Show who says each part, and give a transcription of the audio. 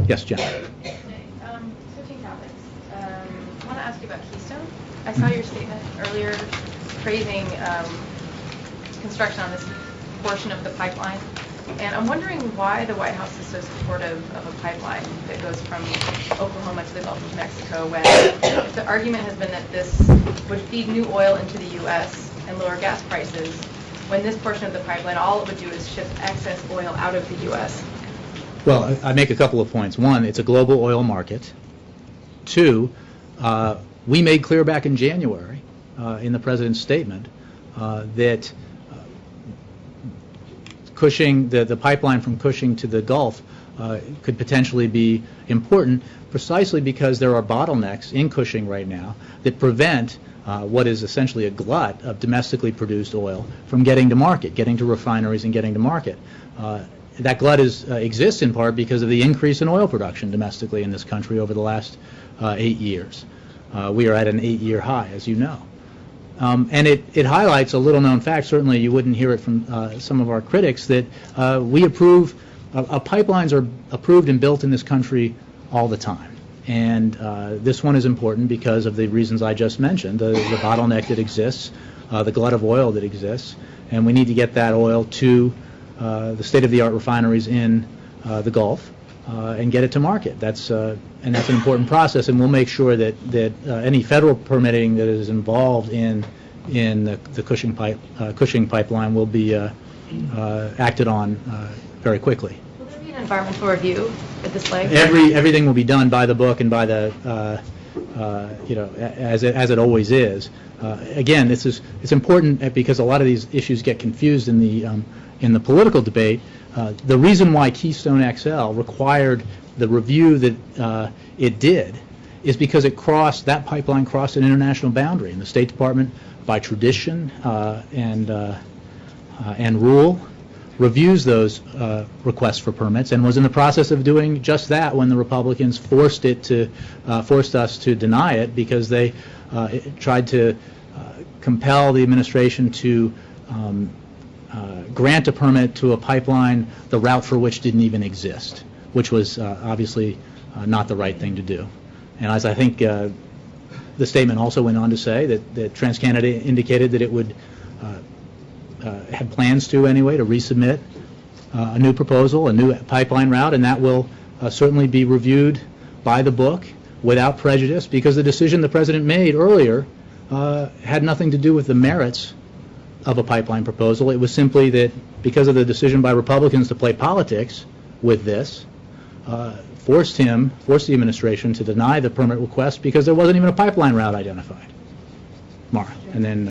Speaker 1: Yes, Jen.
Speaker 2: Switching topics, I want to ask you about Keystone. I saw your statement earlier praising construction on this portion of the pipeline, and I'm wondering why the White House is so supportive of a pipeline that goes from Oklahoma to the Gulf of Mexico, when the argument has been that this would feed new oil into the U.S. and lower gas prices, when this portion of the pipeline, all it would do is ship excess oil out of the U.S.
Speaker 1: Well, I make a couple of points. One, it's a global oil market. Two, we made clear back in January in the President's statement that Cushing, the pipeline from Cushing to the Gulf could potentially be important precisely because there are bottlenecks in Cushing right now that prevent what is essentially a glut of domestically produced oil from getting to market, getting to refineries and getting to market. That glut exists in part because of the increase in oil production domestically in this country over the last 8 years. We are at an 8-year high, as you know. And it highlights a little-known fact. Certainly you wouldn't hear it from some of our critics, that we approve, pipelines are approved and built in this country all the time. And this one is important because of the reasons I just mentioned, the bottleneck that exists, the glut of oil that exists, and we need to get that oil to the state-of-the-art refineries in the Gulf and get it to market. That's an important process, and we'll make sure that any federal permitting that is involved in the Cushing pipeline will be acted on very quickly.
Speaker 2: Will there be an environmental review at this leg?
Speaker 1: Everything will be done by the book and by the as it always is. Again, it's important because a lot of these issues get confused in the political debate. The reason why Keystone XL required the review that it did is because that pipeline crossed an international boundary, and the State Department, by tradition and rule, reviews those requests for permits, and was in the process of doing just that when the Republicans forced us to deny it, because they tried to compel the administration to grant a permit to a pipeline, the route for which didn't even exist, which was obviously not the right thing to do. And as I think the statement also went on to say that TransCanada indicated that it would have plans to anyway to resubmit a new proposal, a new pipeline route, and that will certainly be reviewed by the book without prejudice, because the decision the President made earlier had nothing to do with the merits of a pipeline proposal. It was simply that because of the decision by Republicans to play politics with this, forced the administration to deny the permit request because there wasn't even a pipeline route identified. Mara, and then